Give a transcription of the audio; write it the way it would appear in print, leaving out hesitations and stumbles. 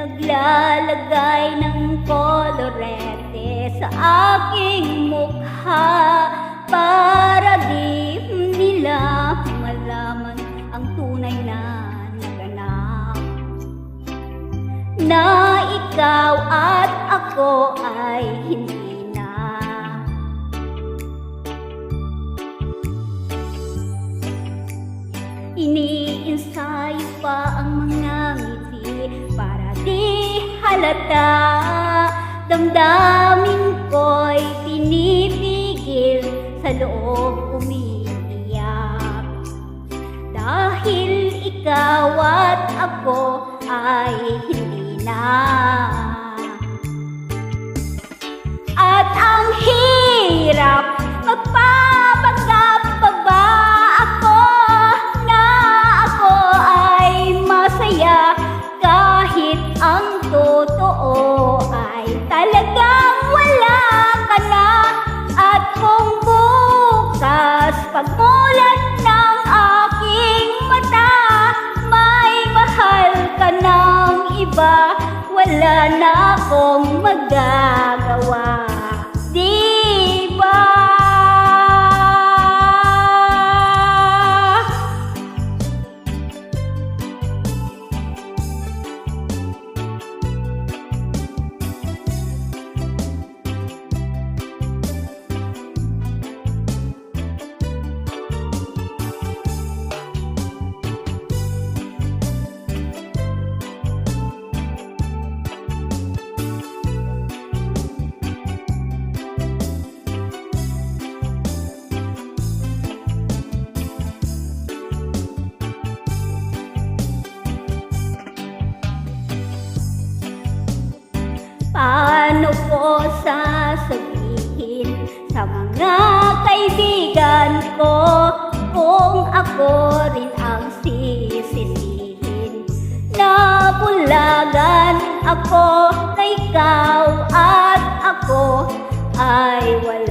Naglalagay ng kolorete sa aking mukha para di nila malaman ang tunay na naganap, na ikaw at ako ay hindi na. Iniinsayo pa ang mga ngiti para di halata. Damdamin ko'y pinipigil, sa loob umiiyak, dahil ikaw at ako ay hindi na. At ang hirap magpapanggap pa ba ako na ako ay masaya, kahit ang totoo ay talagang wala ka na. At kung bukas pagmulat ng aking mata may mahal ka ng iba, wala na akong magagawa, di ba? Paano ko sasabihin sa mga kaibigan ko kung ako rin ang sisisihin? Nabulagan ako na ikaw at ako ay wala.